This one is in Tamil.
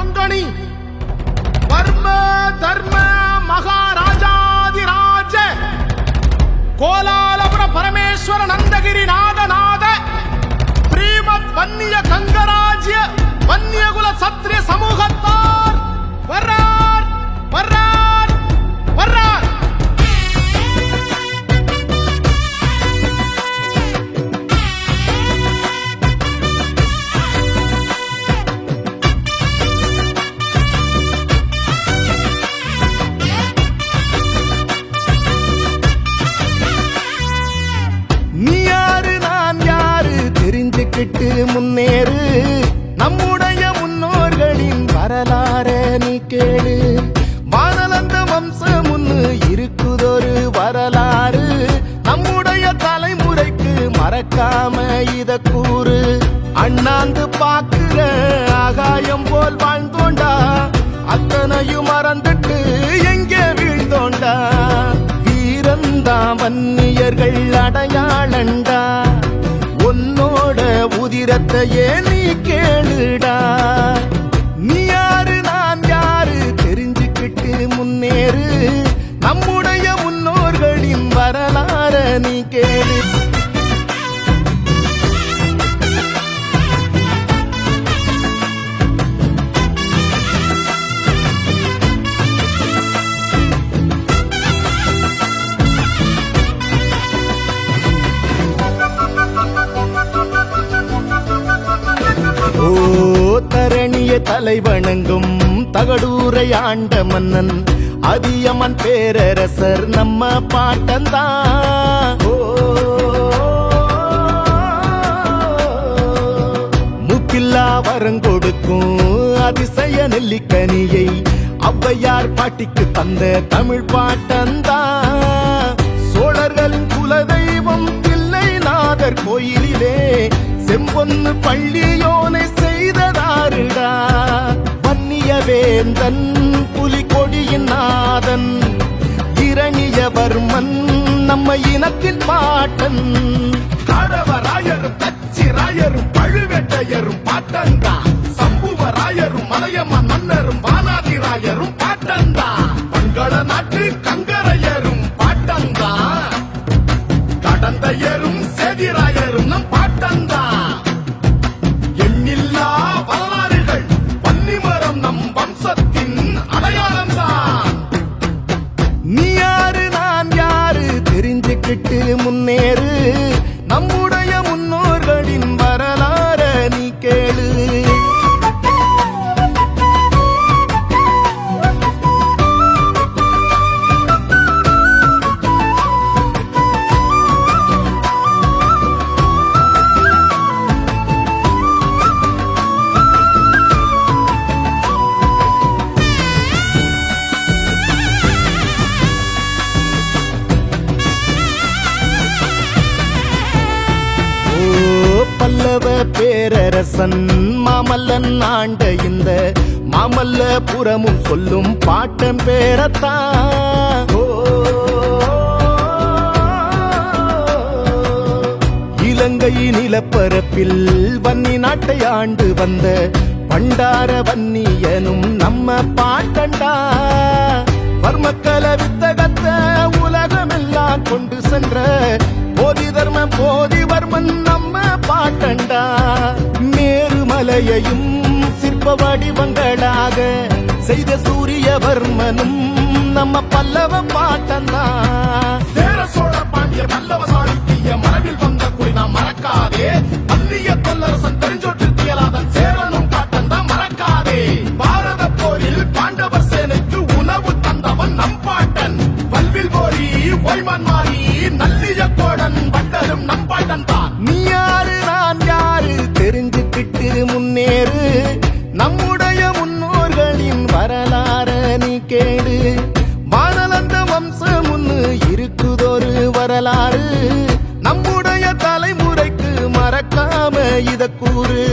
கொங்கணி வர்ம தர்ம மகாராஜாதிராஜ கோலாலபுர பரமேஸ்வர நந்தகிரி நாதநாத ஸ்ரீமத் வன்னிய கங்கராஜ்ய வன்னியகுல சத்திரிய சமூகத்தார் வர்றார் வர்றார் வர்றார். தெரிஞ்சுக்கிட்டு முன்னேறு நம்முடைய முன்னோர்களின் வரலாற நீ கேளு. வானலந்த வம்சம் முன்னு இருக்குதொரு வரலாறு நம்முடைய தலைமுறைக்கு மறக்காம இத கூறு. அண்ணாந்து பாக்குற ஆகாயம் போல் வாழ்ந்தோண்டா அத்தனையும் மறந்துட்டு எங்கே வீழ்ந்தோண்டா. வீரந்தா வன்னியர்கள் அடையாளண்டா உன்னோட உதிரத்தையே நீ கேளுடா. நீ யாரு நான் யாரு தெரிஞ்சுக்கிட்டு முன்னேறு நம்முடைய முன்னோர்களின் வரலாற நீ கேளு. தரணிய தலைவணங்கும் தகடூரை ஆண்ட மன்னன் அதியமன் பேரரசர் நம்ம பாட்டந்தான். முக்கில்லா வரங்கொடுக்கும் அதிசய நெல்லிக்கனியை ஔவையார் பாட்டிக்கு தந்த தமிழ் பாட்டந்தான். சோழர்களின் குலதெய்வம் தில்லைநாதர் கோயிலிலே செம்பொன்னு பள்ளியோனை செய்ததாருடா. வன்னிய வேந்தன் புலிகொடியின் நாதன் இரணியவர்மன் நம்ம இனத்தின் பாட்டன். காடவராயரும் தச்சிராயரும் பழுவேட்டையரும் பாட்டந்தா. சம்புவராயரும் மலையம்மன் மன்னரும் வானாதிராயரும் பாட்டந்தா. மங்கள நாட்டு கங்கரையரும் பாட்டந்தா. கடந்தையரும் சேதிராயரும் நம் பாட்டந்தா. எண்ணில்லா வரலாறுகள் வன்னிமரம் நம் வம்சத்தின் அடையாளம்தான். நீ யாரு நான் யாரு தெரிஞ்சுக்கிட்டு முன்னேறு நம்முடைய முன்னோர்களின் வரலாற நீ கேளு. பல்லவ பேரரசன் மாமல்லன் ஆண்ட இந்த மாமல்லபுரமும் சொல்லும் பாட்டம் பேரத்தான். இலங்கை நிலப்பரப்பில் வன்னி நாட்டை ஆண்டு வந்த பண்டார வன்னியனும் நம்ம பாட்டண்டா. வர்மக்கல வித்தகத்த உலகமெல்லாம் கொண்டு சென்ற போதி தர்ம போதிவர்மன் நம்ம பாட்டண்டா. மேருமலையையும் சிற்ப வடிவங்களாக செய்த சூரியவர்மனும் நம்ம பல்லவ பாட்டந்தா. சேர சோழ பாண்டிய பல்லவ சாளுக்கிய மரபில் வந்த குறி நாம் மறக்காதே. வன்னிய தொல்லரசன் தெரிஞ்சொற்று தியலாதன் சேரனும் பாட்டந்தா மறக்காதே. பாரத போரில் பாண்டவர் சேனைக்கு உணவு தந்தவன் நம் பாட்டன். வல்வில் போரி ஒய்மன் மாறி நல்லிய கோடன் வண்டரும் நம் பாட்டன் தான். நீ யாரு நான் யாரு தெரிஞ்சுக்கிட்டு முன்னேறு நம்முடைய முன்னோர்களின் வரலாற நீ கேளு. வானலந்த வம்சம் முன்னு இருக்குதொரு வரலாறு நம்முடைய தலைமுறைக்கு மறக்காம இத கூறு.